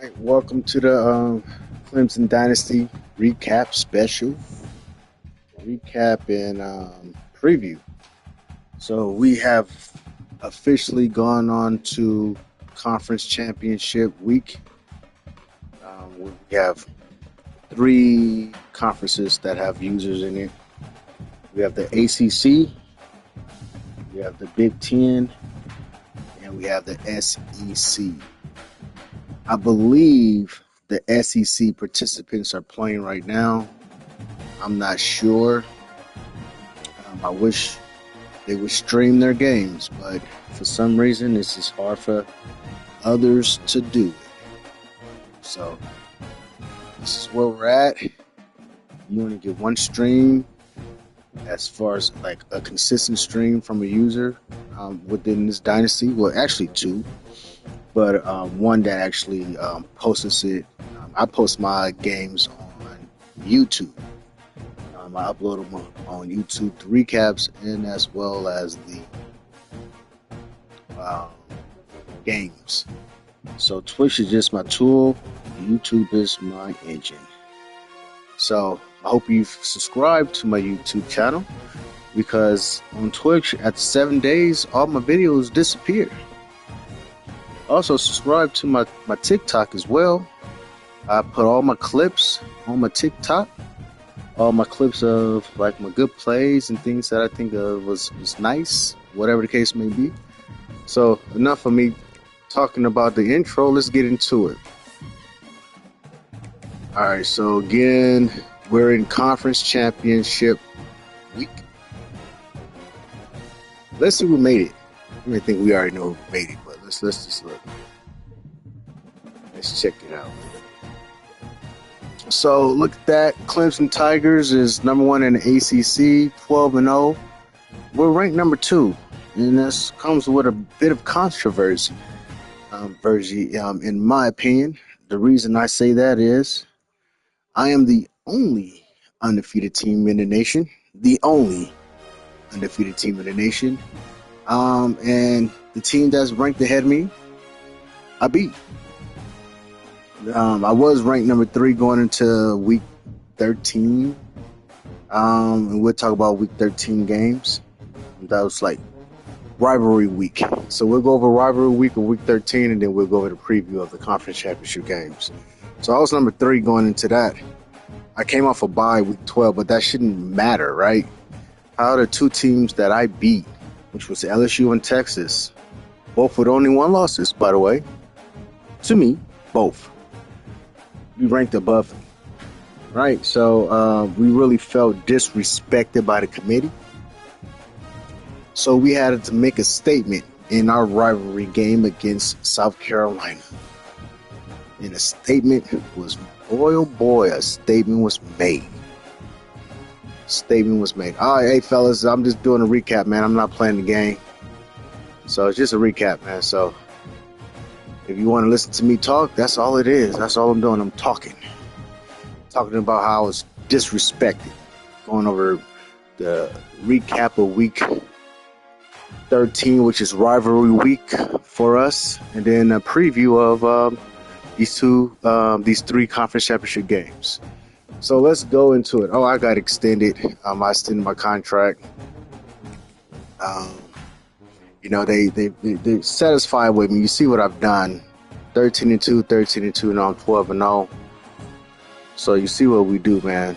right, welcome to the Clemson Dynasty recap special, recap and preview. So we have officially gone on to conference championship week. We have three conferences that have users in it. We have the ACC, we have the Big Ten, and we have the SEC. I believe the SEC participants are playing right now. I'm not sure. I wish they would stream their games, but for some reason, this is hard for others to do. So this is where we're at. You only get one stream as far as like a consistent stream from a user within this dynasty. Well, actually two, but one that actually posts it. I post my games on YouTube. I upload them on YouTube, the recaps, and as well as the games. So Twitch is just my tool. YouTube is my engine. So I hope you've subscribed to my YouTube channel, because on Twitch, after 7 days, all my videos disappear. Also, subscribe to my TikTok as well. I put all my clips on my TikTok. All my clips of like my good plays and things that I think was nice, whatever the case may be. So enough of me talking about the intro. Let's get into it. All right. So again, we're in conference championship week. Let's see who made it. I think we already know who made it, but let's just look. Let's check it out. So look at that. Clemson Tigers is number one in the ACC, 12-0. We're ranked number 2, and this comes with a bit of controversy. In my opinion, the reason I say that is I am the only undefeated team in the nation. The only undefeated team in the nation. And the team that's ranked ahead of me, I beat. I was ranked number 3 going into week 13. And we'll talk about week 13 games. That was like rivalry week. So we'll go over rivalry week of week 13, and then we'll go over the preview of the conference championship games. So I was number 3 going into that. I came off a bye week 12, but that shouldn't matter, right? How the two teams that I beat, which was LSU and Texas, both with only one losses, by the way, to me, both. We ranked above them, right? So we really felt disrespected by the committee. So we had to make a statement in our rivalry game against South Carolina. And a statement was, boy, oh boy, a statement was made. All right, hey, fellas, I'm just doing a recap, man. I'm not playing the game. So it's just a recap, man. So if you want to listen to me talk, that's all it is. That's all I'm doing. I'm talking about how I was disrespected. Going over the recap of week 13, which is rivalry week for us, and then a preview of these 3 conference championship games. So let's go into it. Oh, I got extended. I extended my contract. They're satisfied with me. You see what I've done. 13-2, 13-2, now I'm 12-0. So you see what we do, man.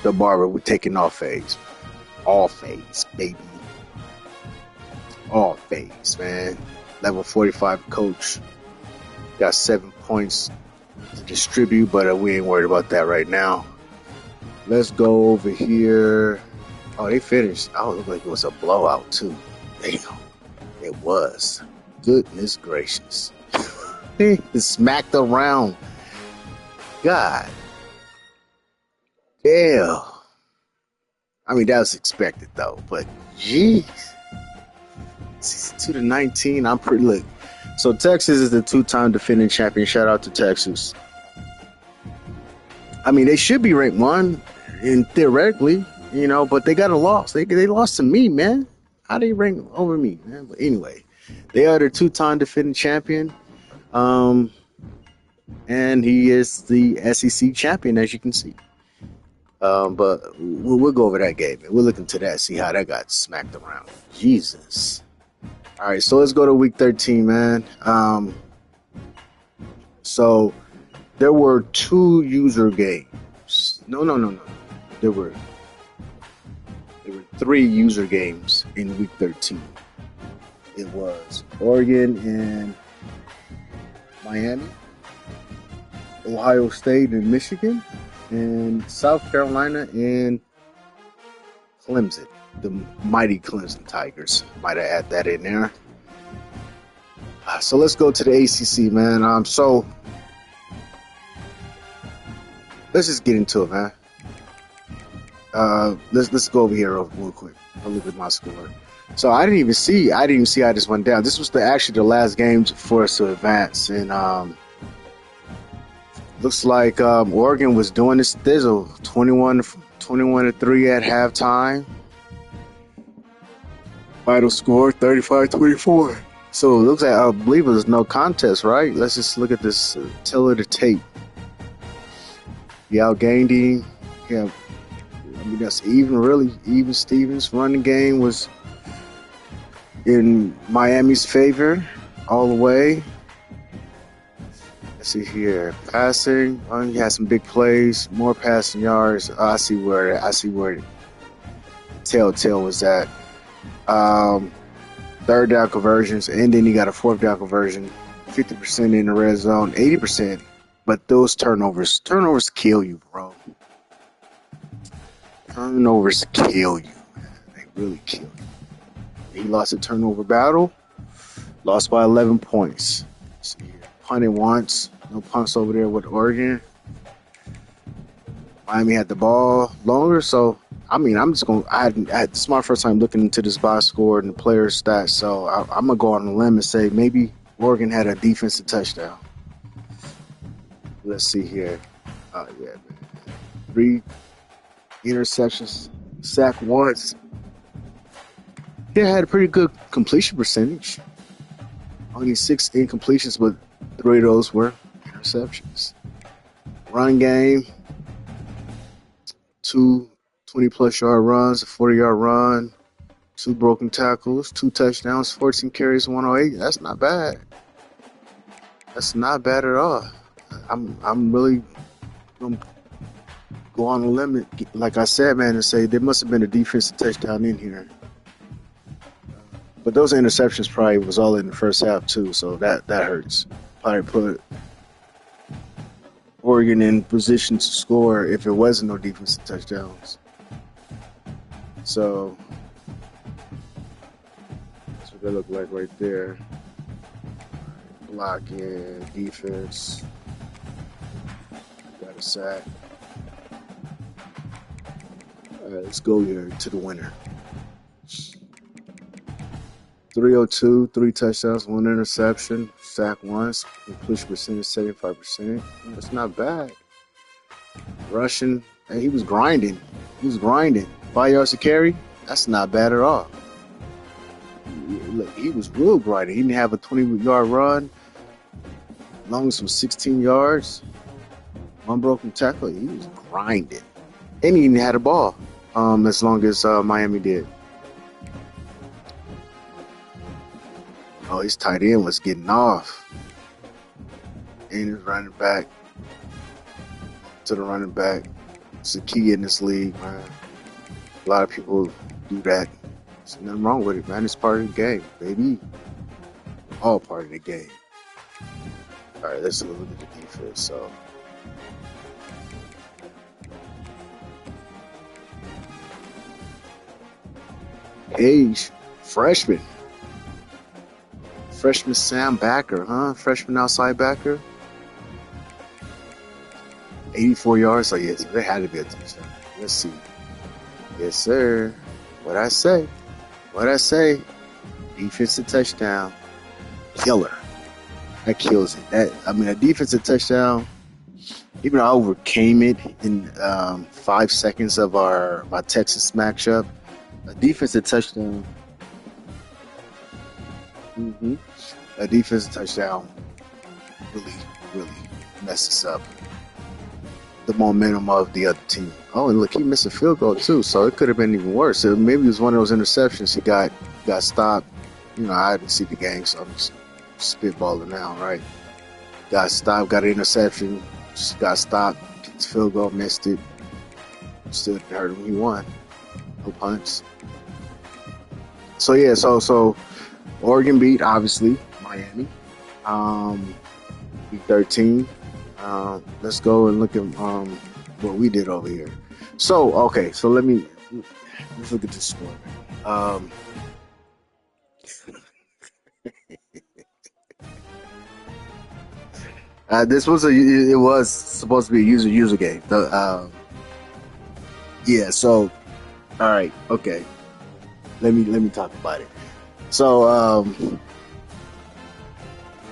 The barber, we're taking all phase. All phase, baby. All phase, man. Level 45 coach. Got 7 points to distribute, but we ain't worried about that right now. Let's go over here. Oh, they finished. Oh, it looked like it was a blowout, too. Damn. It was. Goodness gracious. It smacked around. God. Damn. I mean, that was expected, though. But, jeez. 62-19. I'm pretty lit. So, Texas is the 2-time defending champion. Shout out to Texas. I mean, they should be ranked 1, and theoretically, but they got a loss. They lost to me, man. How they rank over me, man? But anyway, they are the 2-time defending champion. And and he is the SEC champion, as you can see. But we'll go over that game. We'll look into that, see how that got smacked around. Jesus. All right, so let's go to week 13, man. So there were 2 user games. No. There were 3 user games in week 13. It was Oregon and Miami, Ohio State and Michigan, and South Carolina and Clemson, the mighty Clemson Tigers. Might have added that in there. So let's go to the ACC, man. So let's just get into it, man. Let's go over here real quick. I'll look at my score. So I didn't even see how this went down. This was actually the last game for us to advance, and looks like Oregon was doing this thizzle, 21-3 at halftime. Final score 35-24. So it looks like, I believe it was no contest, right? Let's just look at this tail of the tape. He outgained him. Yeah, I mean, that's even Stevens' running game was in Miami's favor all the way. Let's see here. Passing, he had some big plays, more passing yards. I see where the telltale was at. Third down conversions, and then he got a fourth down conversion, 50% in the red zone, 80%. But those turnovers kill you, bro. Turnovers kill you, man. They really kill you. He lost a turnover battle, lost by 11 points. So he punted once, no punts over there with Oregon. Miami had the ball longer, so I mean, this is my first time looking into this box score and the player stats, so I'm gonna go on a limb and say maybe Oregon had a defensive touchdown. Let's see here. Oh yeah, man. 3 interceptions, sack once. He had a pretty good completion percentage. Only 6 incompletions, but 3 of those were interceptions. Run game, 2 20-plus yard runs, a 40-yard run, 2 broken tackles, 2 touchdowns, 14 carries, 108. That's not bad. That's not bad at all. I'm really gonna go on a limit, like I said, man, and say there must have been a defensive touchdown in here. But those interceptions probably was all in the first half too, so that hurts. Probably put Oregon in position to score if it wasn't no defensive touchdowns. So that's what they look like right there. Blocking, defense, got a sack. All right, let's go here to the winner. 302, 3 touchdowns, 1 interception, sack once, completion percentage 75%. That's not bad. Rushing, and he was grinding. 5 yards to carry. That's not bad at all. Look, he was real grinding. He didn't have a 20-yard run. Long as some 16 yards. 1 broken tackle. He was grinding. And he had a ball. As long as Miami did. Oh, his tight end was getting off. And his running back to the running back. It's a key in this league, man. A lot of people do that. There's nothing wrong with it, man. It's part of the game, baby. All part of the game. All right, let's look at the defense. So, Age, freshman Sam Backer, huh? Freshman outside backer. 84 yards. So yes, there had to be a touchdown. Let's see. Yes, sir. What I say? Defensive touchdown. Killer. That kills it. A defensive touchdown. Even though I overcame it in 5 seconds of my Texas matchup, a defensive touchdown. A defensive touchdown really messes up the momentum of the other team. Oh, and look, he missed a field goal too, so it could have been even worse. So maybe it was one of those interceptions. He got stopped. I didn't see the game, so I'm just spitballing now, right? Got stopped, got an interception, just got stopped, kicked the field goal, missed it. Still didn't hurt him. He won. No punts. So yeah, so Oregon beat obviously Miami. Week 13. Let's go and look at what we did over here. So okay, so let's look at the score. This was it was supposed to be a user game. Yeah. So all right, okay. Let me talk about it. So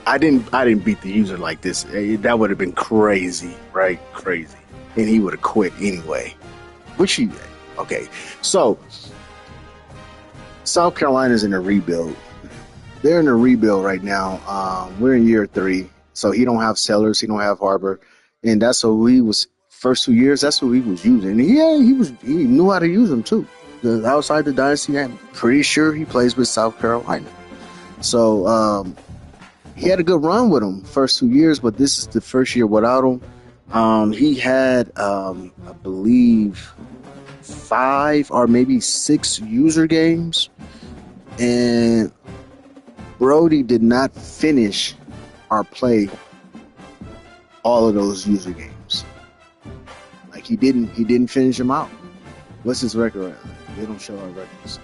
I didn't beat the user like this. That would have been crazy, right? Crazy. And he would have quit anyway. Which he did. Okay. So South Carolina's in a rebuild. They're in a rebuild right now. We're in year 3. So he don't have Sellers, he don't have Harbor. And that's what we was first 2 years, that's what he was using. And yeah, he knew how to use them too. Outside the Dynasty, I'm pretty sure he plays with South Carolina. So he had a good run with him first 2 years, but this is the first year without him. He had, I believe, 5 or maybe 6 user games, and Brody did not finish or play all of those user games. Like he didn't finish them out. What's his record? They don't show our records.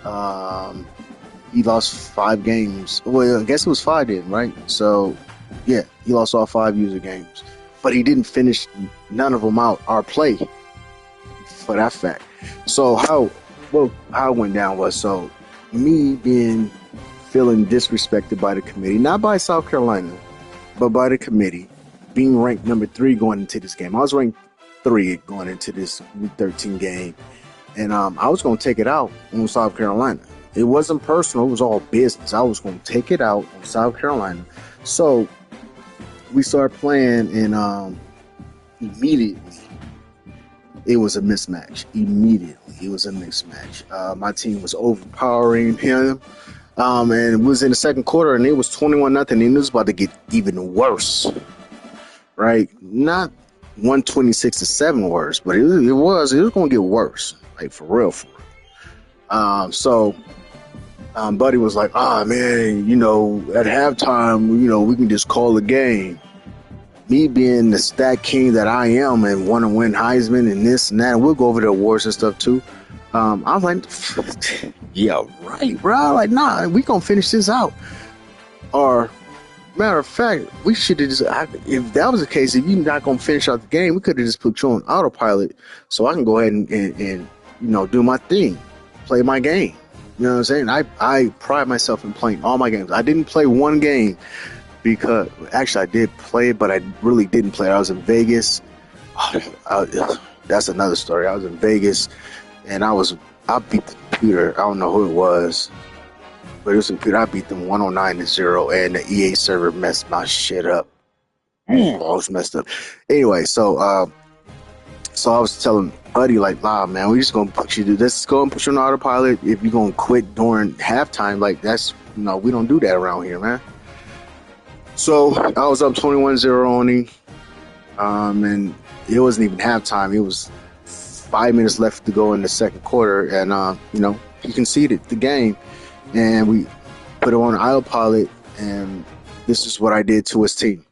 He lost 5 games. Well, I guess it was 5 then, right? So, yeah, he lost all 5 user games. But he didn't finish none of them out or play for that fact. So how it went down was, so me feeling disrespected by the committee, not by South Carolina, but by the committee, being ranked number 3 going into this game. I was ranked 3 going into this Week 13 game. And I was going to take it out on South Carolina. It wasn't personal. It was all business. I was going to take it out on South Carolina. So we started playing, and immediately it was a mismatch. Immediately it was a mismatch. My team was overpowering him. And it was in the second quarter, and it was 21-0, and it was about to get even worse. Right? Not 126-7 worse, but it was going to get worse. Like for real. So Buddy was like, man, at halftime, we can just call the game. Me being the stat king that I am and want to win Heisman and this and that, and we'll go over the awards and stuff too. I was like, yeah, right, bro. Like, nah, we gonna finish this out. Or matter of fact, we should have just, if that was the case, if you're not gonna finish out the game, we could have just put you on autopilot so I can go ahead and do my thing, play my game. You know what I'm saying? I pride myself in playing all my games. I didn't play one game because, actually I did play, but I really didn't play. I was in Vegas. That's another story. I was in Vegas, and I beat the computer. I don't know who it was, but it was a computer. I beat them 109-0, and the EA server messed my shit up. I was messed up. Anyway, so I was telling Buddy, like, nah, man, we just gonna let's go and put you on autopilot. If you're gonna quit during halftime, like, that's, we don't do that around here, man. So I was up 21-0 on him, and it wasn't even halftime. It was 5 minutes left to go in the second quarter, and he conceded the game, and we put him on autopilot, and this is what I did to his team.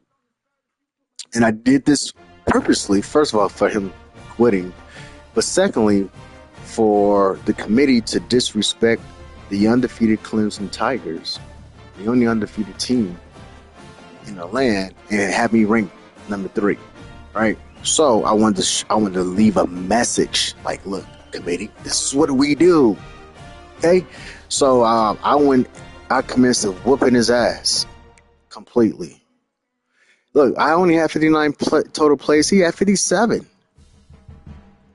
And I did this purposely, first of all, for him quitting, but secondly, for the committee to disrespect the undefeated Clemson Tigers, the only undefeated team in the land, and have me ranked number 3, right? So I wanted to leave a message, like, look, committee, this is what we do, okay? So I commenced to whooping his ass completely. Look, I only had 59 total plays. He had 57.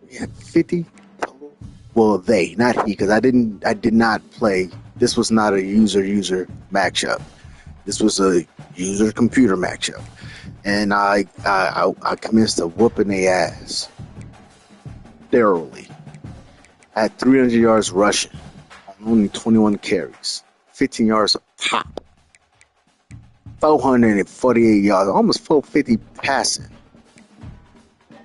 He had 50 total. Well, not he, because I did not play. This was not a user matchup. This was a user computer matchup. and I commenced to whooping their ass thoroughly. I had 300 yards rushing on only 21 carries, 15 yards a pop, 448 yards, almost 450 passing.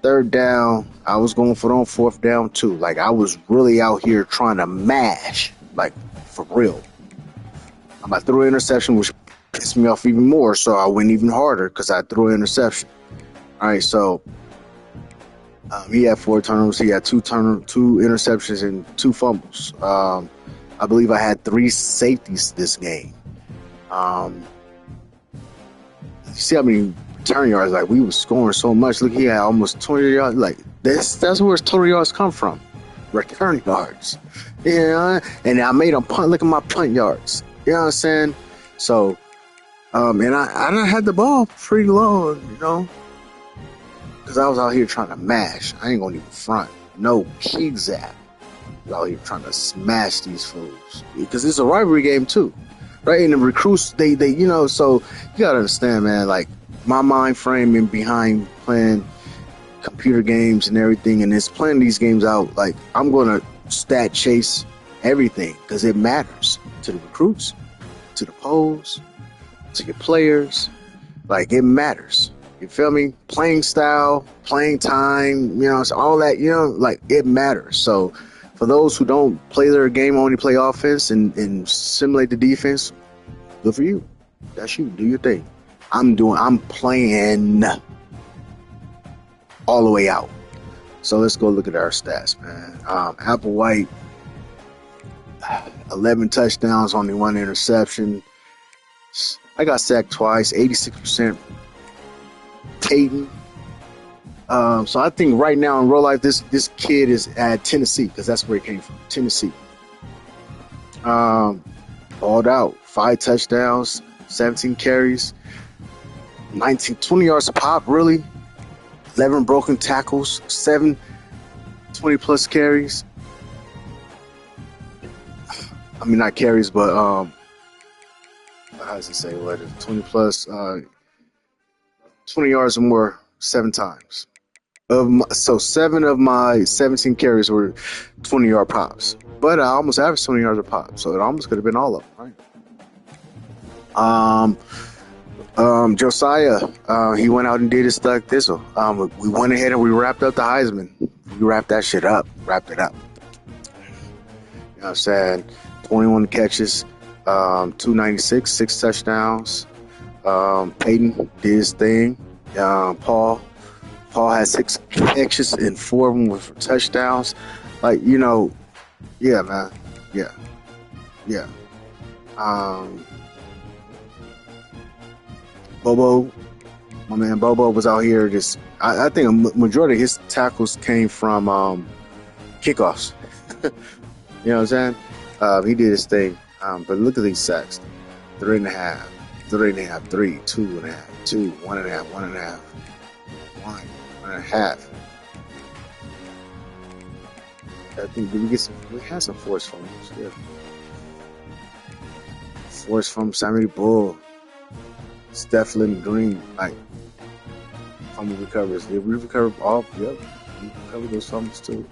Third down, I was going for it on fourth down too. Like, I was really out here trying to mash, like, for real. I threw an interception, which pissed me off even more, so I went even harder because I threw an interception. All right, so he had 4 turnovers. He had 2 interceptions and 2 fumbles. I believe I had 3 safeties this game. You see how many return yards? Like, we was scoring so much. Look, he had almost 20 yards. Like, that's where his total yards come from. Return yards. Yeah, and I made him punt. Look at my punt yards. You know what I'm saying? So, and I had the ball pretty long, you know, because I was out here trying to mash. I ain't gonna even front. No key zap. I was out here trying to smash these fools because it's a rivalry game too, right? And the recruits, they, you know, so you gotta understand, man. Like, my mind framing behind playing computer games and everything, and it's playing these games out. Like, I'm gonna stat chase everything because it matters to the recruits, to the polls, to your players. Like, it matters. You feel me? Playing style, playing time, you know, all that, you know, like, it matters. So for those who don't play their game, only play offense and simulate the defense, good for you. That's you. Do your thing. I'm playing all the way out. So let's go look at our stats, man. Applewhite, 11 touchdowns, only 1 interception. I got sacked twice, 86% Peyton. So I think right now in real life, this kid is at Tennessee because that's where he came from, Tennessee. Balled out, 5 touchdowns, 17 carries, 20 yards a pop, really. 11 broken tackles, 7 20-plus carries. I mean, not carries, but how does it say? What, 20-plus, 20 yards or more 7 times. So 7 of my 17 carries were 20-yard pops. But I almost averaged 20 yards a pop, so it almost could have been all of them, right? Josiah, he went out and did his thug thistle. We went ahead and we wrapped up the Heisman. We wrapped that shit up. Wrapped it up. You know what I'm saying? 21 catches, 296, 6 touchdowns. Peyton did his thing. Paul had 6 catches and 4 of them were for touchdowns. Like, you know, yeah, man. Yeah. Bobo, my man Bobo was out here just, I think a majority of his tackles came from kickoffs. You know what I'm saying? He did his thing. But look at these sacks. 3.5, 3.5, 3, 2.5, 2, 1.5, 1.5, 1.5. I think we had some force fumbles. Yeah. Force from Sammy Bull. Stephen Green, like, fumble recovers. Did we recover all? Yep, we recovered those fumbles too.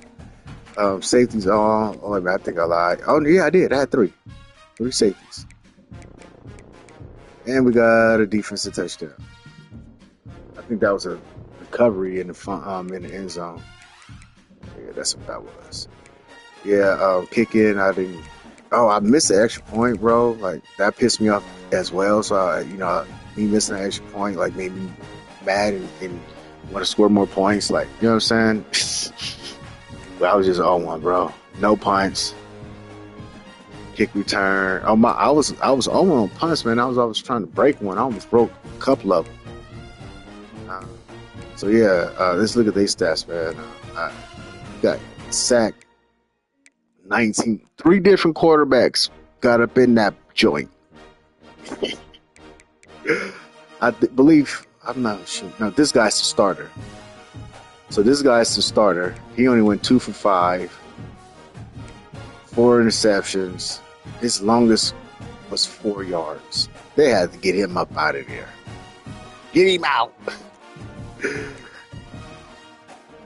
Safeties, I think I lied. Oh yeah, I did. I had 3 safeties, and we got a defensive touchdown. I think that was a recovery in the end zone. Yeah, that's what that was. Yeah, kick in. I missed the extra point, bro. Like, that pissed me off as well. So me missing an extra point, like, made me mad and want to score more points. Like, you know what I'm saying? But I was just on one, bro. No punts. Kick return. I was on one on punts, man. I was trying to break one. I almost broke a couple of them. So yeah, let's look at these stats, man. Got sacked 19. 3 different quarterbacks got up in that joint. I'm not sure. No, this guy's the starter. So this guy's the starter. He only went 2 for 5, 4 interceptions. His longest was 4 yards. They had to get him up out of there. Get him out.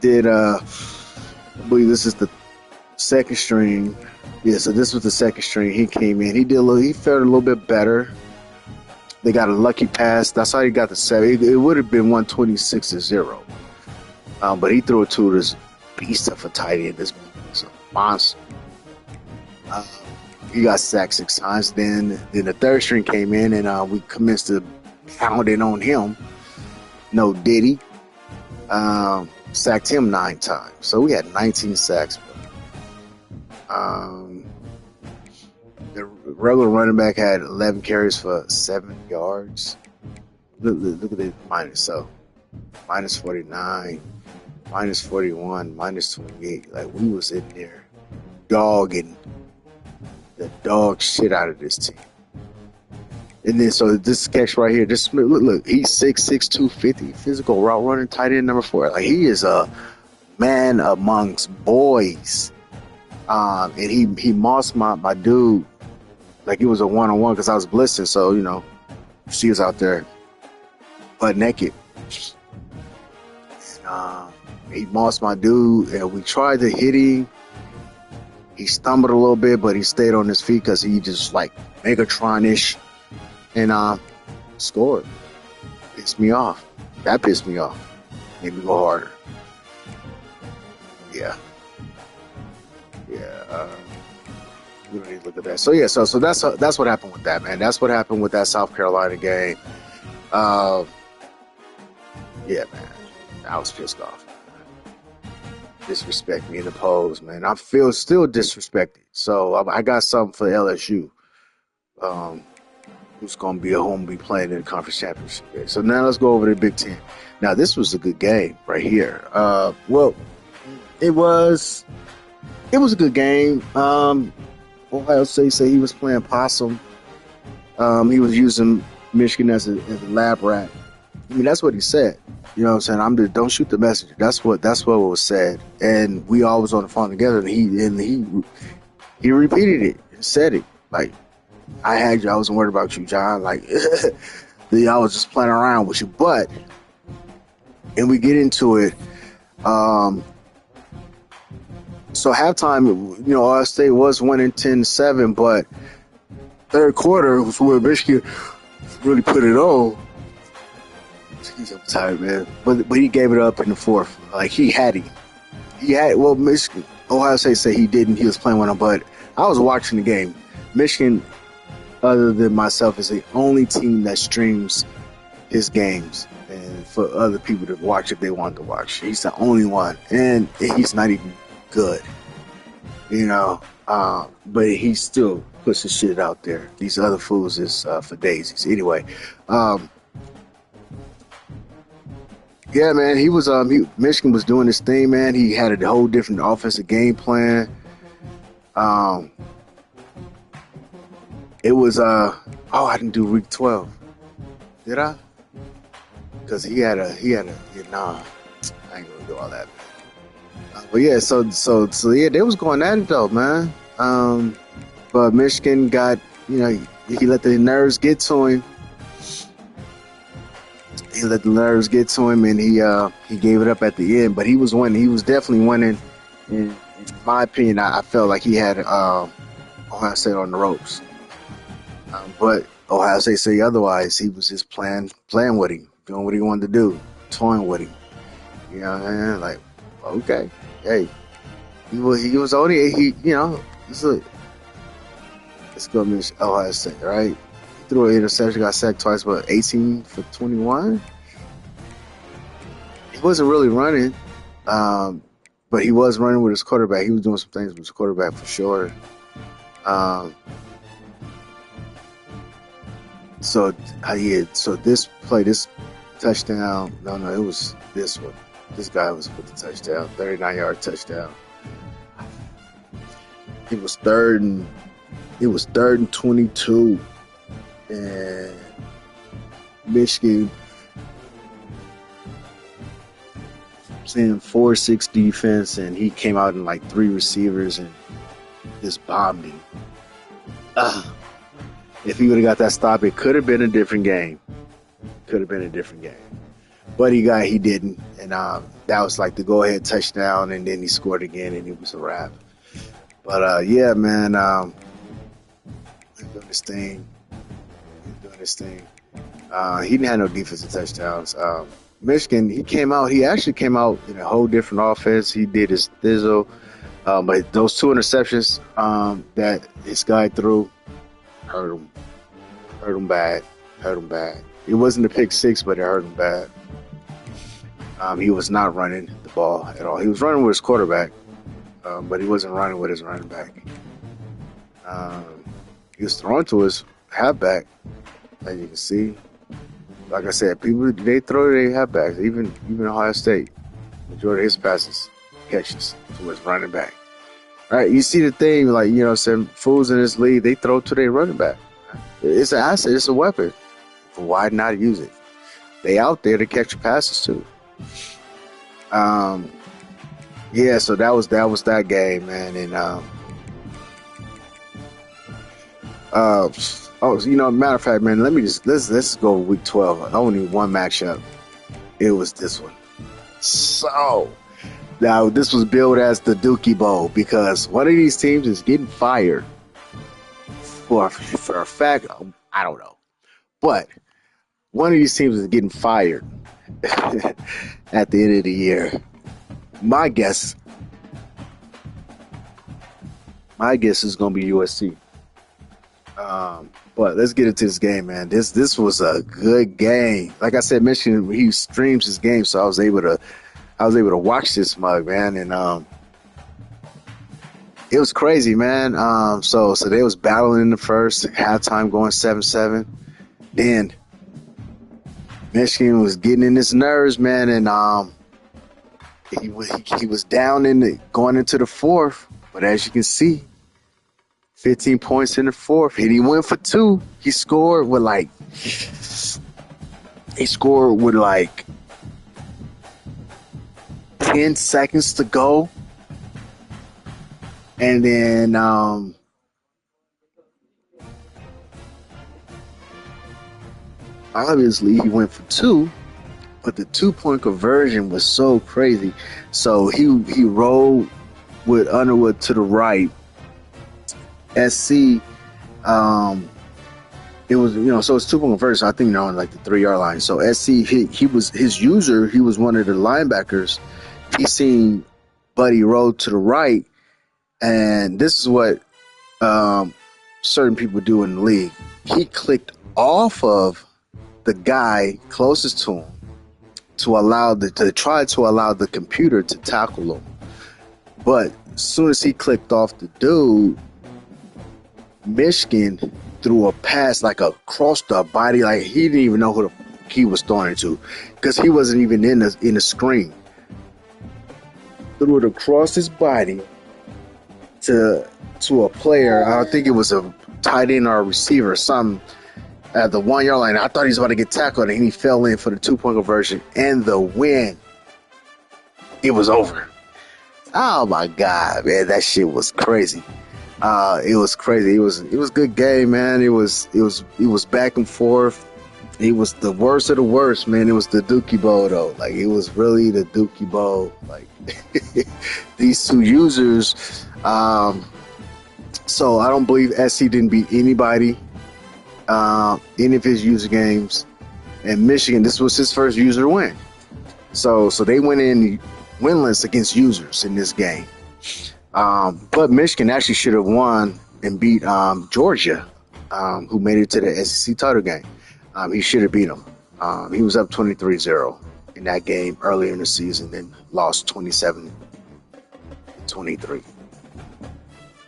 Did I believe this is the second string. Yeah, so this was the second string. He came in. He fared a little bit better. They got a lucky pass. That's how he got the 7. It would have been 126-0. But he threw it to this beast of a tight end. This is a monster. He got sacked 6 times. Then the third string came in, and we commenced to pound it on him. No Diddy. Sacked him 9 times. So we had 19 sacks. The regular running back had 11 carries for 7 yards. Look at the minus. So minus 49, minus 41, minus 28. Like, we was in there dogging the dog shit out of this team. And then, so this catch right here, this look, he's 6'6", 250, physical route running, tight end number 4. Like, he is a man amongst boys. And he mossed my dude like it was a one-on-one because I was blitzing. So, you know, she was out there butt naked. And, he mossed my dude, and we tried to hit him. He stumbled a little bit, but he stayed on his feet because he just like Megatron-ish, and scored. Pissed me off. That pissed me off. Made me go harder. Yeah. We don't need to look at that. So yeah, so that's what happened with that, man. That's what happened with that South Carolina game. Yeah, man. I was pissed off. Disrespect me in the polls, man. I feel still disrespected. So I got something for LSU. Who's going to be playing in the conference championship game. So now let's go over to the Big Ten. Now this was a good game right here. Well, it was a good game. Ohio State said he was playing possum. He was using Michigan as a lab rat. I mean, that's what he said. You know what I'm saying? Don't shoot the messenger. That's what was said. And we all was on the phone together, and he repeated it and said it. Like, I had you. I wasn't worried about you, John. Like, I was just playing around with you. But, and we get into it. So halftime, you know, Ohio State was winning 10-7, but third quarter was where Michigan really put it on. I'm tired, man. But he gave it up in the fourth. Like, he had him. Michigan, Ohio State said he didn't. He was playing with him, but I was watching the game. Michigan, other than myself, is the only team that streams his games and for other people to watch if they want to watch. He's the only one, and he's not even good, you know. But he still puts his shit out there. These other fools is for daisies. Anyway, yeah, man, he was Michigan was doing his thing, man. He had a whole different offensive game plan. It was I didn't do week 12. Did I? Because he had a nah, I ain't gonna do all that. But yeah, so yeah, they was going at it though, man. But Michigan got, you know, he let the nerves get to him. And he gave it up at the end. But he was winning. He was definitely winning. In my opinion, I felt like he had Ohio State on the ropes. But Ohio State say otherwise. He was just playing with him, doing what he wanted to do, toying with him. You know what I mean? Like, okay, hey, he was only let's go miss Ohio State, right? He threw an interception, got sacked twice, but 18 for 21. He wasn't really running, but he was running with his quarterback. He was doing some things with his quarterback for sure. So this touchdown. No, it was this one. This guy was with the touchdown, 39-yard touchdown. It was third and 22, and Michigan playing 4-6 defense, and he came out in like 3 receivers and just bombed him. If he would have got that stop, it could have been a different game. could have been a different game. But he didn't, and that was like the go-ahead touchdown, and then he scored again, and it was a wrap. But yeah, man, he's doing this thing. He's doing this thing. He didn't have no defensive touchdowns. Michigan, he actually came out in a whole different offense. He did his thizzle. But those two interceptions that this guy threw hurt him bad. It wasn't a pick six, but it hurt him bad. He was not running the ball at all. He was running with his quarterback, but he wasn't running with his running back. He was throwing to his halfback, as you can see. Like I said, people, they throw to their halfbacks, even Ohio State. Majority of his passes, catches to his running back. All right, you see the thing, like, you know, some fools in this league, they throw to their running back. It's an asset, it's a weapon. Why not use it? They out there to catch passes too. Yeah, so that was that game, man. And you know, matter of fact, man, let's go week 12. Only one matchup. It was this one. So now this was billed as the Dookie Bowl because one of these teams is getting fired for a fact. I don't know, but one of these teams is getting fired at the end of the year. My guess is going to be USC. But let's get into this game, man. This was a good game. Like I said, Michigan, he streams his game, so I was able to watch this mug, man, and it was crazy, man. So they was battling in the first halftime, going 7-7. Then Michigan was getting in his nerves, man, and he was down going into the fourth. But as you can see, 15 points in the fourth. And he went for two. He scored with like 10 seconds to go. And then obviously he went for two, but the 2-point conversion was so crazy. So he rolled with Underwood to the right. SC, it was, you know, so it's 2-point conversion. So I think, you know, on like the 3-yard line. So SC, he was his user. He was one of the linebackers. He seen Buddy roll to the right, and this is what certain people do in the league. He clicked off of the guy closest to him to try to allow the computer to tackle him. But as soon as he clicked off the dude, Michigan threw a pass like across the body, like he didn't even know who he was throwing it to, because he wasn't even in the screen. Threw it across his body to a player. I think it was a tight end or a receiver or something at the 1-yard line. I thought he was about to get tackled, and he fell in for the 2-point conversion and the win. It was over. Oh my God, man, that shit was crazy. It was crazy. It was a good game, man. It was back and forth. It was the worst of the worst, man. It was the Dookie Bowl, though. Like, it was really the Dookie Bowl. Like, these two users. So I don't believe SC didn't beat anybody, any of his user games. And Michigan, this was his first user win. So they went in winless against users in this game. But Michigan actually should have won and beat Georgia, who made it to the SEC title game. He should have beat them. He was up 23-0 in that game earlier in the season, then lost 27-23.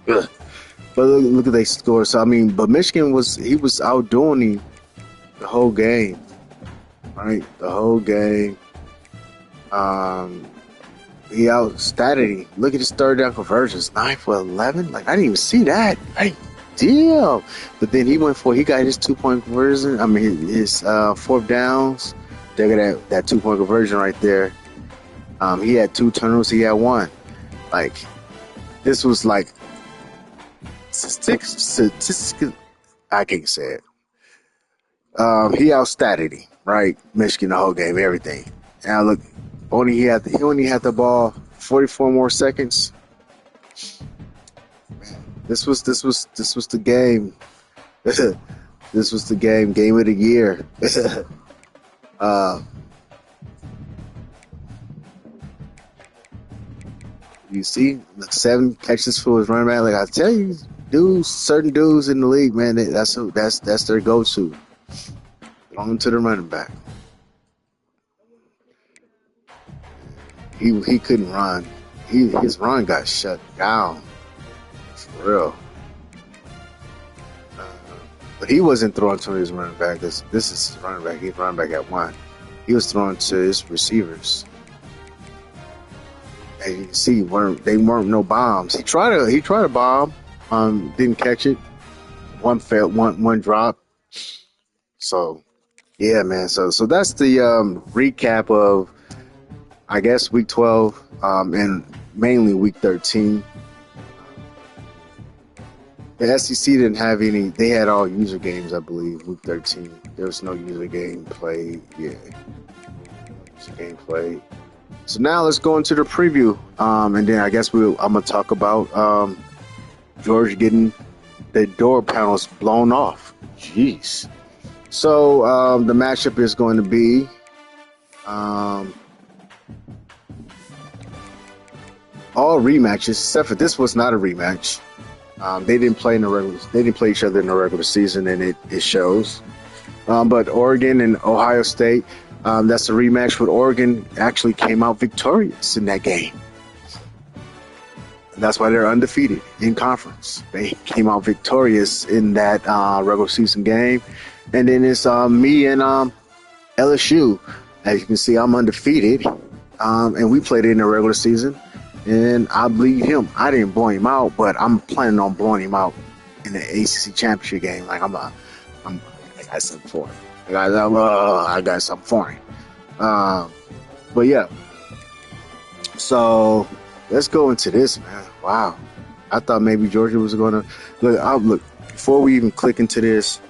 Ugh. But look at they score. So I mean, but Michigan was outdoing the whole game, right? The whole game. He outstatted him. Look at his third down conversions, 9 for 11. Like, I didn't even see that. Like, damn. But then he got his 2-point conversion. I mean, his fourth downs. They got that 2-point conversion right there. He had 2 turnovers. He had 1. Like, this was like statistical. I can't say it. He outstatted him. right? Michigan the whole game, everything. Now look, he only had the ball 44 more seconds. Man, this was the game. This was the game of the year. uh, you see, like 7 catches for his running back. Like I tell you, certain dudes in the league, man, that's their go-to. Belonging to the running back. He couldn't run. His run got shut down. For real. But he wasn't throwing to his running back. This is his running back. He's running back at 1. He was throwing to his receivers. And you can see they weren't no bombs. He tried a bomb, didn't catch it. One drop. So yeah, man. So that's the recap of, I guess, week 12 and mainly week 13. The SEC didn't have any. They had all user games, I believe. Week 13, there was no user game played. Yeah, user game played. So now let's go into the preview, and then I guess I'm gonna talk about George getting the door panels blown off. Jeez. So the matchup is going to be all rematches, except for this was not a rematch. They didn't play each other in the regular season, and it shows. But Oregon and Ohio State, that's a rematch. But Oregon actually came out victorious in that game. And that's why they're undefeated in conference. They came out victorious in that regular season game. And then it's me and LSU. As you can see, I'm undefeated, and we played it in the regular season. And I bleed him. I didn't blow him out, but I'm planning on blowing him out in the ACC championship game. Like I got something for him. I got something for him. But yeah. So let's go into this, man. Wow. I thought maybe Georgia was going to look. Before we even click into this,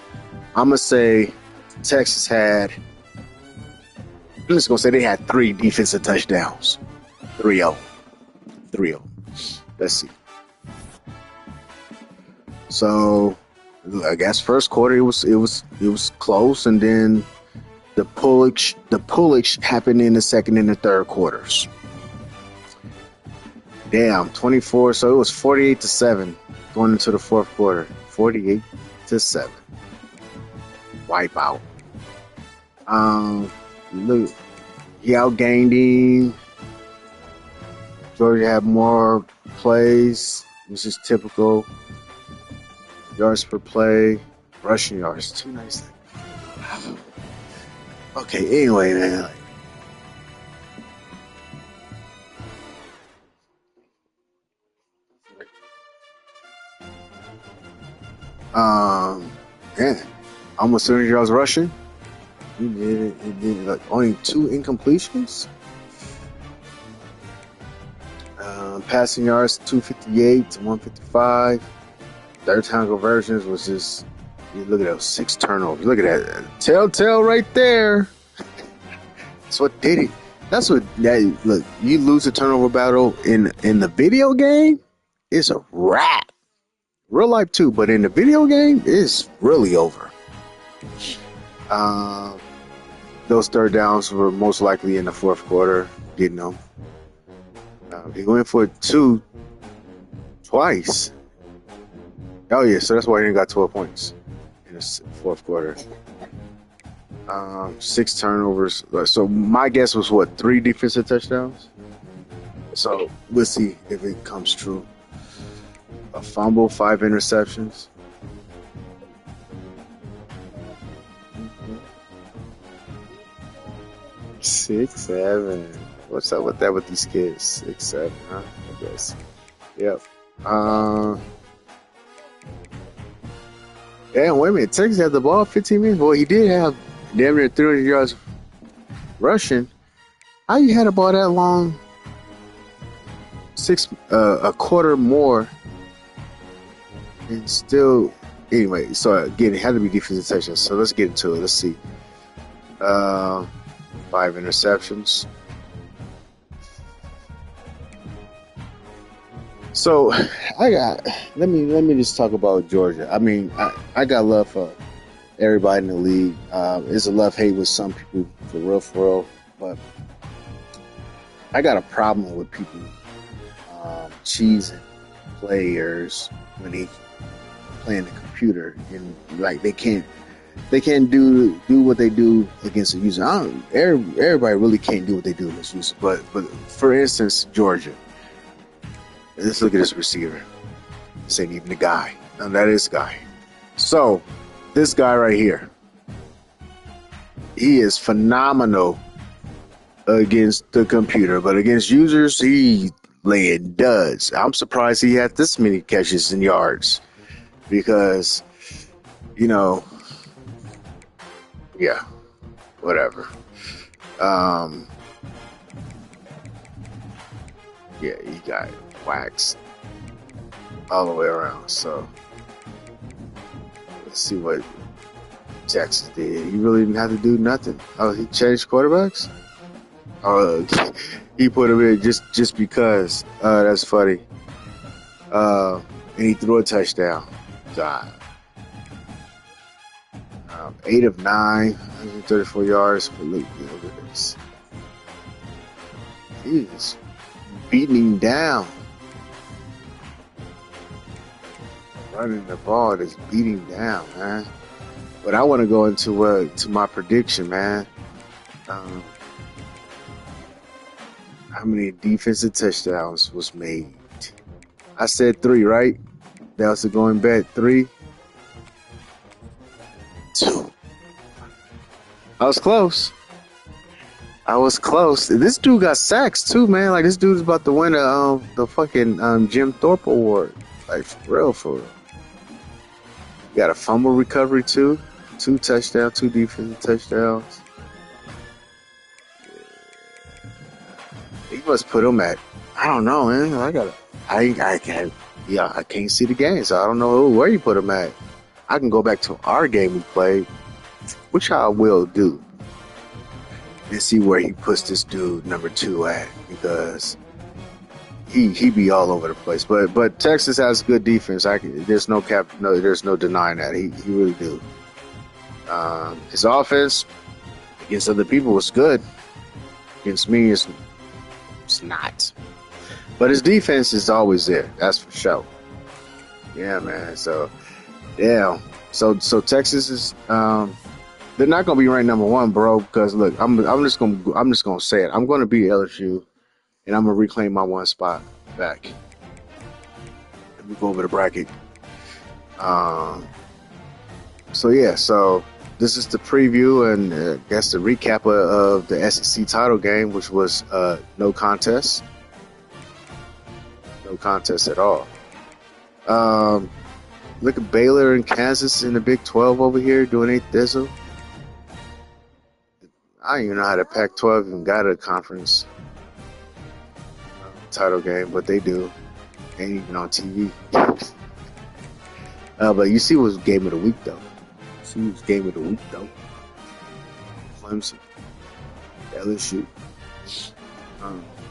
I'm gonna say Texas had. I'm just gonna say they had 3 defensive touchdowns. 3-0. Let's see. So I guess first quarter it was close, and then the pullage happened in the second and the third quarters. Damn, 24. So it was 48-7 going into the fourth quarter. 48-7. Wipeout. Look, he outgained him. Georgia had more plays, which is typical. Yards per play, rushing yards, 2 nice things. Okay, anyway, man. Yeah, almost 200 yards rushing. He did like only 2 incompletions. Passing yards 258 to 155. Third time conversions was just, look at those 6 turnovers. Look at that telltale right there. That's what did it. That's what that look. You lose a turnover battle in the video game, it's a wrap. Real life too, but in the video game, it's really over. Those third downs were most likely in the fourth quarter. Didn't know. He went for 2 twice. Oh yeah, so that's why he didn't got 12 points in the fourth quarter. 6 turnovers. So my guess was 3 defensive touchdowns. So we'll see if it comes true. A fumble, 5 interceptions. 6, 7. What's up with that with these kids? 6, 7, huh? I guess. Yep. Damn, wait a minute. Texas had the ball 15 minutes. Well, he did have damn near 300 yards rushing. How you had the ball that long? A quarter more. And still, anyway, so again, it had to be defensive touchdowns. So let's get into it. Let's see. Uh, 5 interceptions. So I got let me just talk about Georgia. I mean, I got love for everybody in the league. It's a love hate with some people for real. But I got a problem with people cheesing players when they playing the computer and like they can't do what they do against a user. Everybody really can't do what they do against a user. But for instance, Georgia. Let's look at this receiver. This ain't even the guy. No, that is the guy. So this guy right here, he is phenomenal against the computer, but against users, he laying duds. I'm surprised he had this many catches and yards because, you know, yeah, whatever. Yeah, he got waxed all the way around. So let's see what Texas did. He really didn't have to do nothing. Oh, he changed quarterbacks? He put him in just because. That's funny. And he threw a touchdown. God. 8 of 9, 134 yards. Look at this. He's beating him down. Running the ball is beating down, man. But I want to go into to my prediction, man. How many defensive touchdowns was made? I said 3, right? That was a going bet. 3, 2. I was close. This dude got sacks too, man. Like this dude's about to win the fucking Jim Thorpe Award. Like for real. Got a fumble recovery too. 2 touchdowns, 2 defensive touchdowns. He must put him at, I don't know, man. I can't see the game, so I don't know where you put him at. I can go back to our game we played, which I will do, and see where he puts this dude number 2 at, because he be all over the place. But Texas has good defense. There's no denying that. He really do. His offense against other people was good. Against me, it's not. But his defense is always there. That's for sure. Yeah, man. So, yeah. So Texas is they're not gonna be ranked number 1, bro. Because look, I'm just gonna say it. I'm gonna beat LSU, and I'm gonna reclaim my 1 spot back. Let me go over the bracket. So yeah. So this is the preview and I guess the recap of the SEC title game, which was no contest. No contest at all. Look at Baylor and Kansas in the Big 12 over here doing a thizzle. I don't even know how the Pac-12 even got a conference title game, but they do. Ain't even on TV. But you see what's game of the week, though. Clemson, LSU.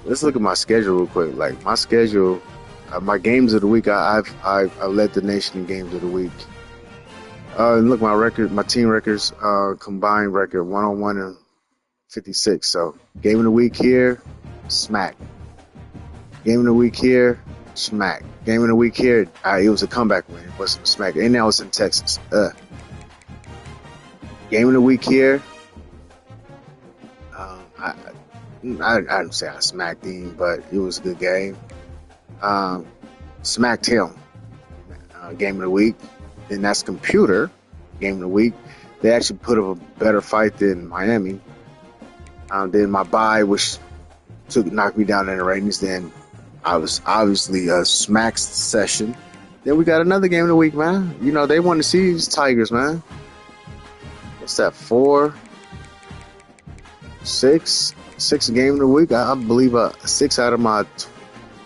Let's look at my schedule real quick. Like my schedule, my games of the week. I've led the nation in games of the week. And look, my team records, combined record 101 and 56. So game of the week here, smack. Game of the week here, smack. Game of the week here, it was a comeback win. It wasn't a smack, and that was in Texas. Game of the week here. I didn't say I smacked him, but it was a good game. Smacked him. Game of the week. Then that's computer. Game of the week. They actually put up a better fight than Miami. Then my bye, which knocked me down in the ratings. Then I was obviously a smacked session. Then we got another game of the week, man. You know, they want to see these Tigers, man. What's that, 4, 6 game of the week? I believe 6 out of my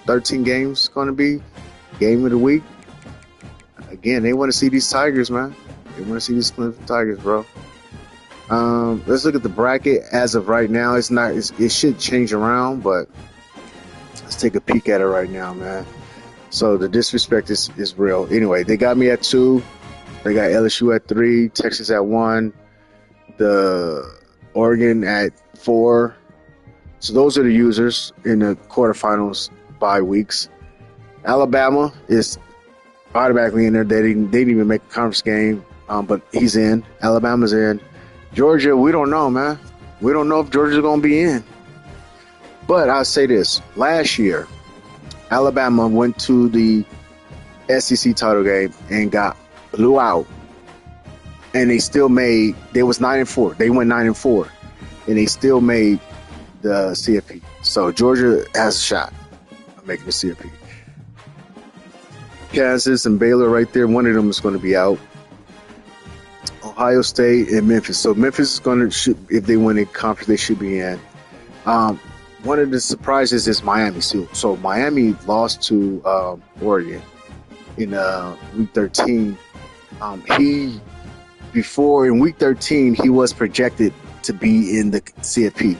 13 games is going to be game of the week. Again, they want to see these Tigers, man. They want to see these Clemson Tigers, bro. Let's look at the bracket as of right now. It should change around, but let's take a peek at it right now, man. So the disrespect is real. Anyway, they got me at 2. They got LSU at 3, Texas at 1, the Oregon at 4. So those are the users in the quarterfinals bye weeks. Alabama is automatically in there. They didn't even make a conference game, but he's in. Alabama's in. Georgia, we don't know, man. We don't know if Georgia's going to be in. But I'll say this. Last year, Alabama went to the SEC title game and got blew out. And they still made, they was 9-4. They went 9-4. And they still made the CFP. So Georgia has a shot of making the CFP. Kansas and Baylor right there. One of them is going to be out. Ohio State and Memphis. So Memphis is going to, if they win a conference, they should be in. One of the surprises is Miami. So Miami lost to Oregon in week 13. In week 13, he was projected to be in the CFP.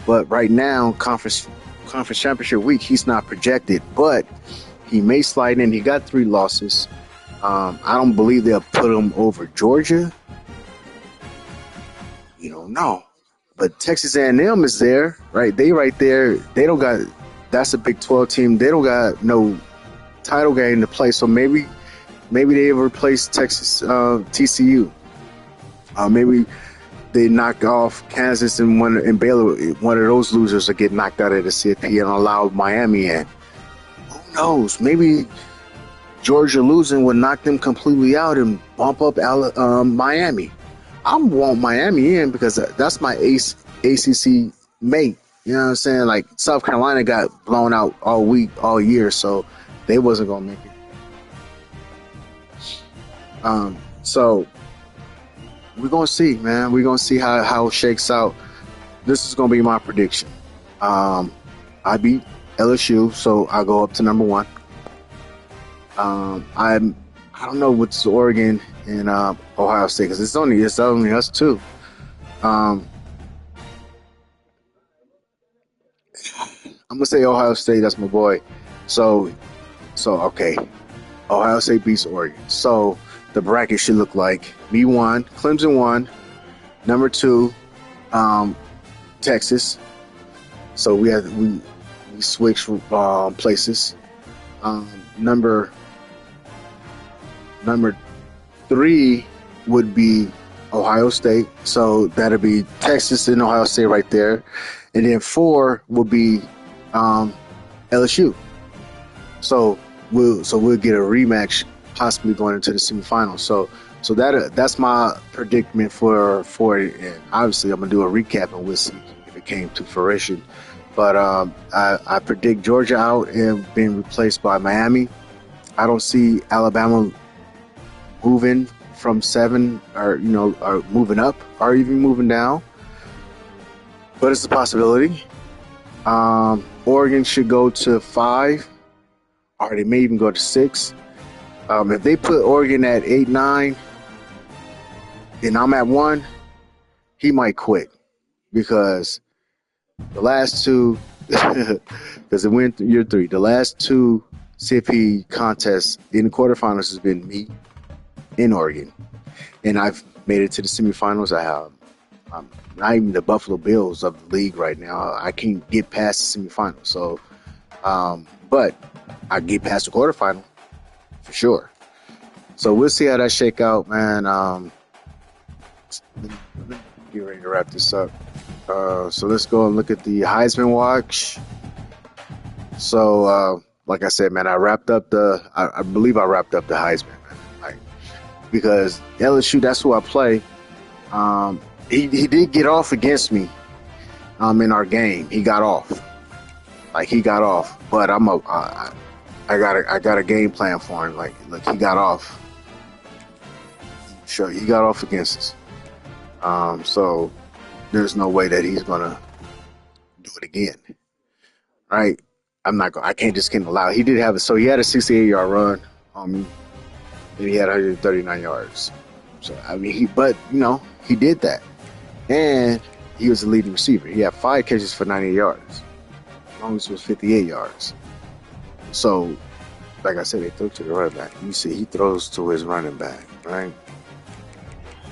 But right now, conference championship week, he's not projected. But he may slide in. He got 3 losses. I don't believe they'll put him over Georgia. You don't know. But Texas A&M is there, right? They right there. They don't got. That's a Big 12 team. They don't got no title game to play. So maybe they replace Texas TCU. Maybe they knock off Kansas and Baylor. One of those losers will get knocked out of the CFP and allow Miami in. Who knows? Maybe Georgia losing would knock them completely out and bump up Miami. I want Miami in because that's my ACC mate. You know what I'm saying? Like South Carolina got blown out all week, all year, so they wasn't gonna make it. So we're gonna see, man. We're gonna see how it shakes out. This is gonna be my prediction. I beat LSU, so I go up to number 1. I don't know what's Oregon and Ohio State because it's only us 2. I'm gonna say Ohio State. That's my boy. So okay. Ohio State beats Oregon. So the bracket should look like me 1, Clemson 1, number 2, Texas. So we switch places. Number 3 would be Ohio State. So that'll be Texas and Ohio State right there. And then 4 would be LSU. So we'll get a rematch, possibly going into the semifinals. So that's my predicament for it. And obviously, I'm gonna do a recap and we'll see if it came to fruition. But I predict Georgia out and being replaced by Miami. I don't see Alabama moving from 7 or moving up or even moving down. But it's a possibility. Oregon should go to 5, or they may even go to 6. If they put Oregon at 8, 9, and I'm at 1, he might quit because the last 2, because it went year 3. The last 2 CFP contests in the quarterfinals has been me in Oregon, and I've made it to the semifinals. I'm not even the Buffalo Bills of the league right now. I can't get past the semifinals. So, but I get past the quarterfinal for sure. So we'll see how that shake out, man. Let me get ready to wrap this up. So let's go and look at the Heisman watch. So, like I said, man, I believe I wrapped up the Heisman, man. Because LSU, that's who I play. He did get off against me in our game. He got off. But I got a game plan for him. Look, he got off. Sure, he got off against us. So there's no way that he's gonna do it again. Right? I can't just allow. He did have he had a 68-yard run on me. And he had 139 yards. So I mean, he did that. and he was the leading receiver. He had 5 catches for 90 yards. Longest was 58 yards. So, like I said, they threw to the running back. You see, he throws to his running back, right?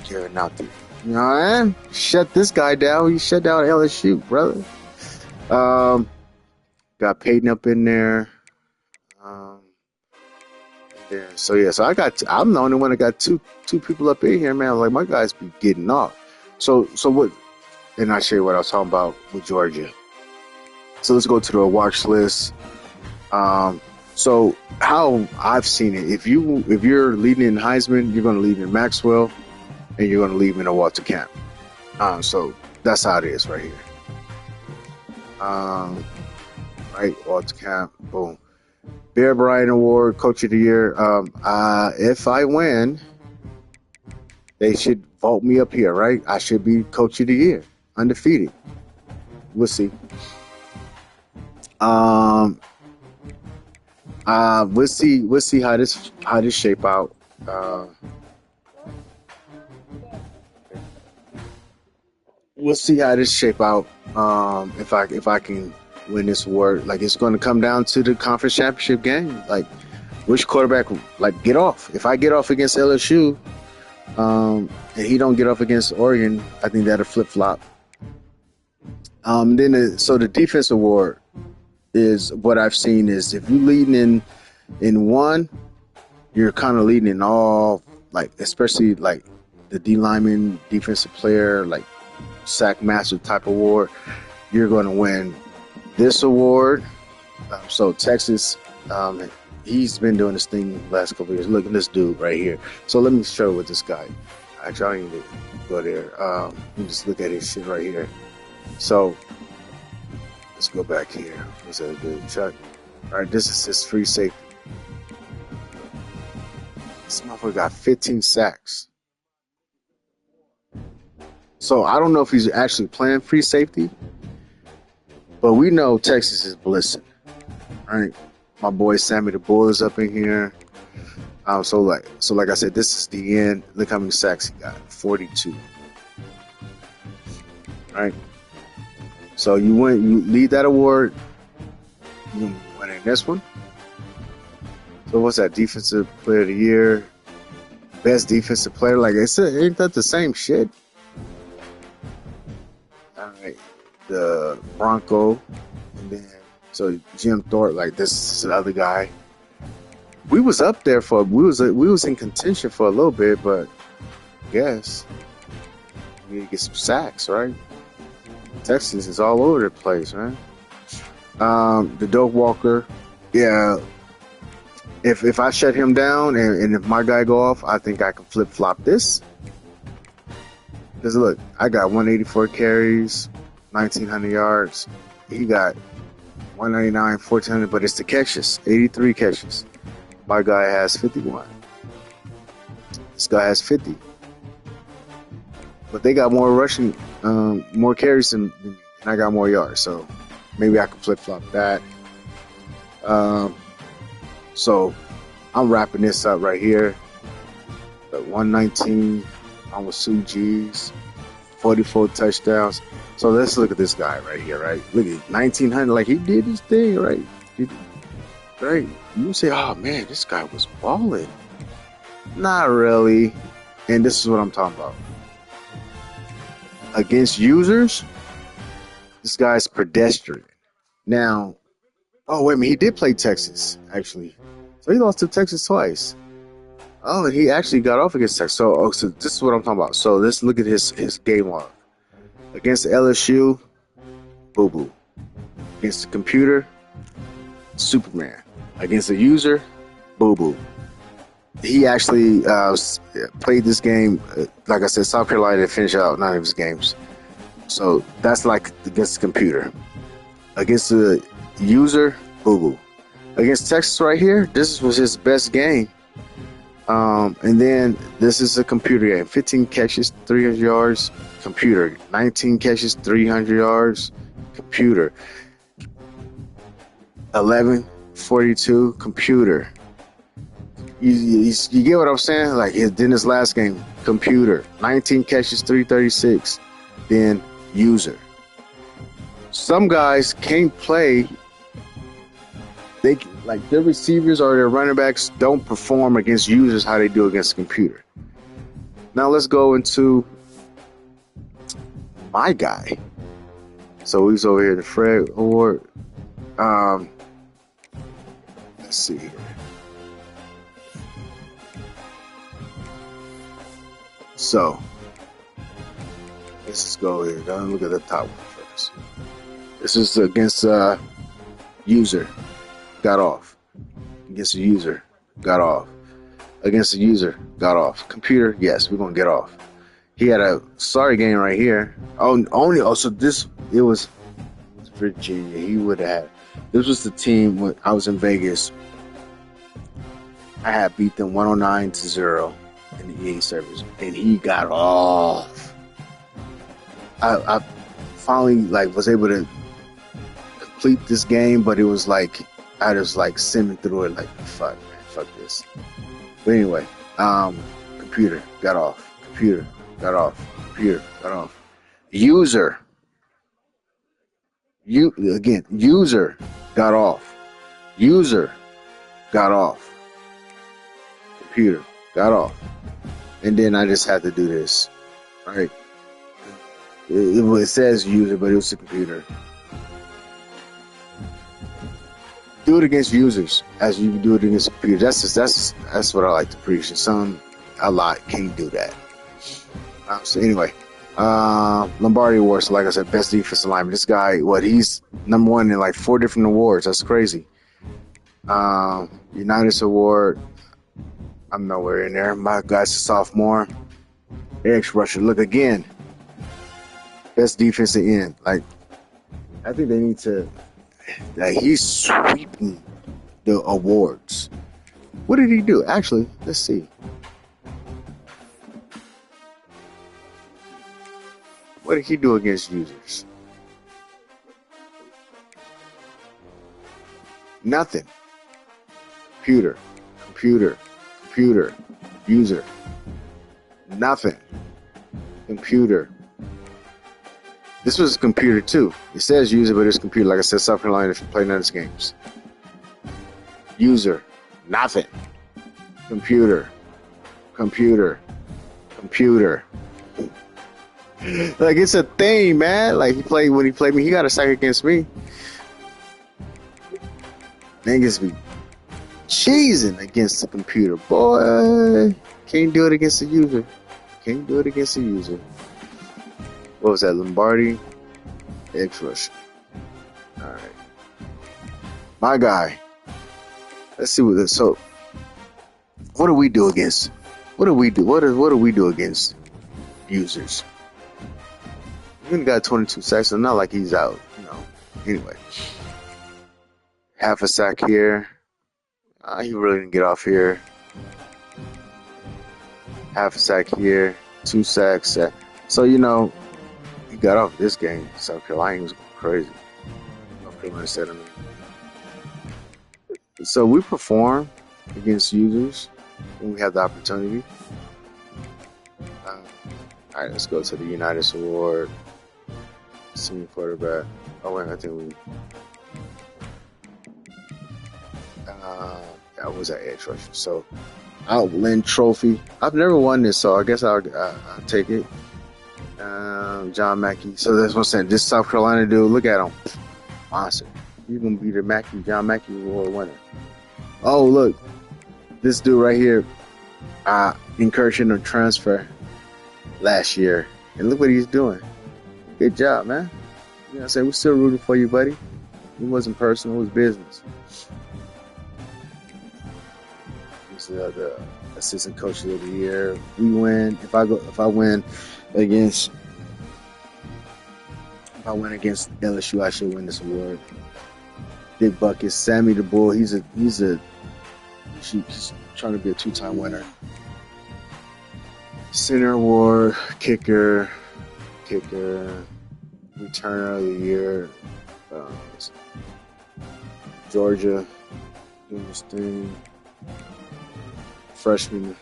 Carrying out the, you know what I mean? Shut this guy down. He shut down LSU, brother. Got Peyton up in there. Yeah, so I'm the only one that got two people up in here, man. Like, my guys be getting off. So what? And I'll show you what I was talking about with Georgia. So let's go to the watch list. So how I've seen it, if you're leading in Heisman, you're going to lead in Maxwell, and you're going to lead in a Walter Camp. So that's how it is right here. Right, Walter Camp, boom. Bear Bryant Award, Coach of the Year. If I win, they should vote me up here, right? I should be Coach of the Year, undefeated. We'll see. We'll see how this shape out. We'll see how this shape out. If I can win this award, like, it's going to come down to the conference championship game. Like, which quarterback, like, get off? If I get off against LSU, and he don't get off against Oregon, I think that'll flip flop. So the defense award is what I've seen is if you leading in one, you're kind of leading in all, like, especially like the D lineman, defensive player, like sack master type award, you're going to win this award. So Texas, he's been doing this thing the last couple of years. Look at this dude right here. So let me show you what this guy. Actually, I don't even go there. Let me just look at his shit right here. So let's go back here. What's that dude? Chuck. All right, this is his free safety. This motherfucker got 15 sacks. So I don't know if he's actually playing free safety, but we know Texas is blitzing. Right? My boy Sammy the Bull is up in here. So like I said, this is the end. Look how many sacks he got. 42. Right? So you lead that award. You winning this one. So what's that? Defensive Player of the Year, Best Defensive Player. Like, ain't that the same shit? All right, the Bronco, and then so Jim Thorpe. Like, this is the other guy. We was up there we was in contention for a little bit, but I guess we need to get some sacks, right? Texas is all over the place, man. The Dope Walker, yeah. If I shut him down and if my guy go off, I think I can flip flop this. Because look, I got 184 carries, 1,900 yards. He got 199, 1,400, but it's the catches, 83 catches. My guy has 51. This guy has 50. But they got more rushing, more carries than me, and I got more yards. So maybe I can flip flop that. So I'm wrapping this up right here. The 119, almost 2 G's, 44 touchdowns. So let's look at this guy right here, right? Look at 1,900, like, he did his thing, right? Right? You say, oh man, this guy was balling. Not really. And this is what I'm talking about. Against users, this guy's pedestrian. Now, oh wait a minute, he did play Texas, actually. So he lost to Texas twice. Oh, and he actually got off against Texas. So this is what I'm talking about. So let's look at his game log. Against LSU, boo-boo. Against the computer, Superman. Against the user, boo-boo. He actually played this game, like I said, South Carolina finished out 9 of his games. So that's like against the computer. Against the user, boo-boo. Against Texas right here, this was his best game. And then this is a computer game. 15 catches, 300 yards, computer. 19 catches, 300 yards, computer. 11, 42, computer. You get what I'm saying? Like, then his last game, computer. 19 catches, 336, than user. Some guys can't play. They like their receivers or their running backs don't perform against users how they do against the computer. Now let's go into my guy. So he's over here, the Fred Award. Let's see here. So let's just go here. Look at the top one first. This is against user. Got off. Against a user. Got off. Against a user. Got off. Computer. Yes, we're gonna get off. He had a sorry game right here. So this it was Virginia. He would have. This was the team when I was in Vegas. I had beat them 109-0 in the EA servers, and he got off. I finally was able to complete this game, but it was like I was simming through it fuck man, fuck this. But anyway, computer got off. Computer got off. Computer got off. User got off. User got off. Computer got off. And then I just had to do this. Right? It says user, but it was the computer. Do it against users as you do it against computers. That's what I like to preach. And some a lot can't do that. So anyway, Lombardi Awards. So like I said, best defensive lineman. This guy, he's number one in 4 different awards. That's crazy. Unitas Award. I'm nowhere in there. My guy's a sophomore. Edge rusher. Look again. Best defensive end. I think they need to. He's sweeping the awards. What did he do? Actually, let's see. What did he do against users? Nothing. Computer. User. Nothing. Computer. This was a computer too. It says user, but it's computer. Like I said, South Carolina, if you play none of these games. User. Nothing. Computer. It's a thing, man. When he played me, he got a sack against me. Niggas be cheesing against the computer. Boy, can't do it against the user. What was that? Lombardi? Edge rush. Alright. My guy. Let's see what this. So, what do we do against? What do we do against users? He only got 22 sacks, so not like he's out, Anyway. Half a sack here. He really didn't get off here. Half a sack here. 2 sacks. So, he got off this game. South Carolina was crazy. North Carolina said, So we perform against users when we have the opportunity. All right, let's go to the Unitas Award. Senior quarterback. Oh, wait, I think we... I was at edge rusher. So, Outland Trophy. I've never won this, so I guess I'll take it. John Mackey. So that's what I'm saying. This South Carolina dude, look at him. Monster. He's going to be the John Mackey Award winner. Oh, look. This dude right here encouraged him to transfer last year. And look what he's doing. Good job, man. You know what I'm saying? We're still rooting for you, buddy. It wasn't personal. It was business. He's the assistant coach of the year. We win. If I win against LSU, I should win this award. Big bucket. Sammy the Bull. He's trying to be a 2-time winner. Center award, kicker, returner of the year. Georgia doing this thing. Freshman.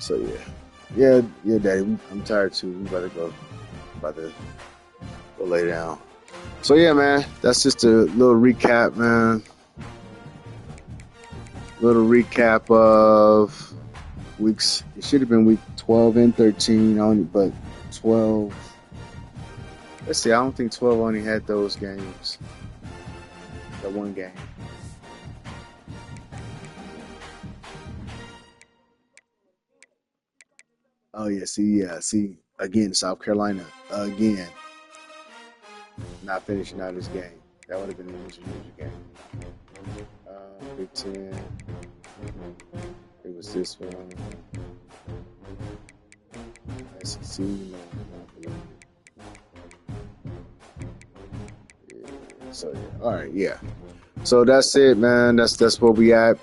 So yeah, Daddy. I'm tired too. We about to go lay down. So yeah, man. That's just a little recap, man. Little recap of weeks. It should have been week 12 and 13 only, but 12. Let's see. I don't think 12 only had those games. That one game. Oh yeah, see again, South Carolina again, not finishing out this game. That would have been a loser game. Big Ten. It was this one. SEC. No. Yeah, so yeah, all right, yeah. So that's it, man. That's where we at.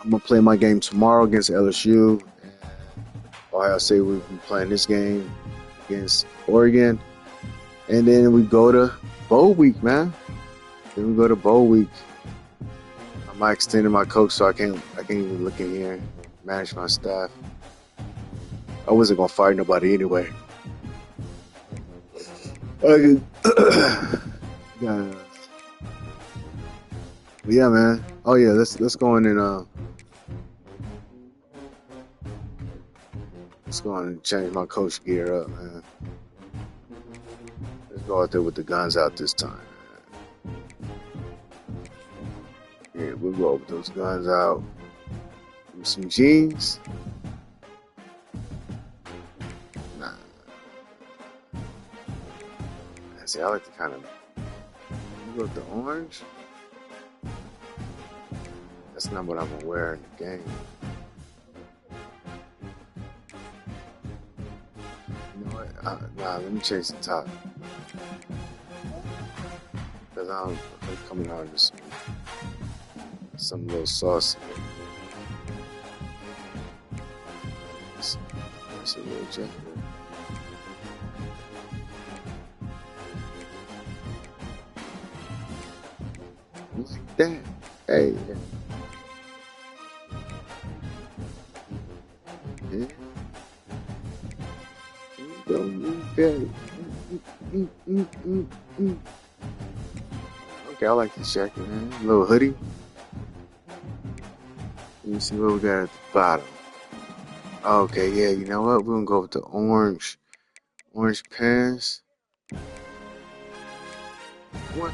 I'm gonna play my game tomorrow against LSU. Ohio State will be playing this game against Oregon, and then we go to bowl week, man. Then we go to bowl week. I might extend my coach, so I can't even look in here and manage my staff. I wasn't gonna fire nobody anyway. Yeah, man. Oh yeah, let's go in and let's go on and change my coach gear up, man. Let's go out there with the guns out this time, man. Yeah, we'll go with those guns out. With some jeans. Nah. See, I like to kind of go with the orange. That's not what I'm gonna wear in the game. You know what? Let me change the top. Because I'm coming out of this some little sauce. That's a little jacket. Like that. Hey. Yeah. Don't move that. Okay, I like this jacket, man. A little hoodie. Let me see what we got at the bottom. Okay, yeah, you know what? We're gonna go with the orange pants. What?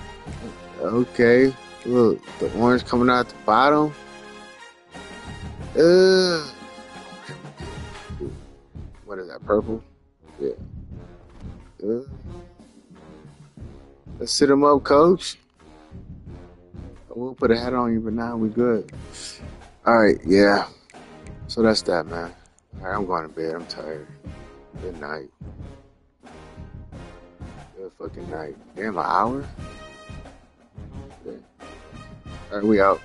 Okay, look, the orange coming out the bottom. What is that? Purple? Yeah. Let's sit him up, coach. We'll put a hat on you, but now we good. All right, yeah. So that's that, man. All right, I'm going to bed. I'm tired. Good night. Good fucking night. Damn, an hour? Yeah. All right, we out.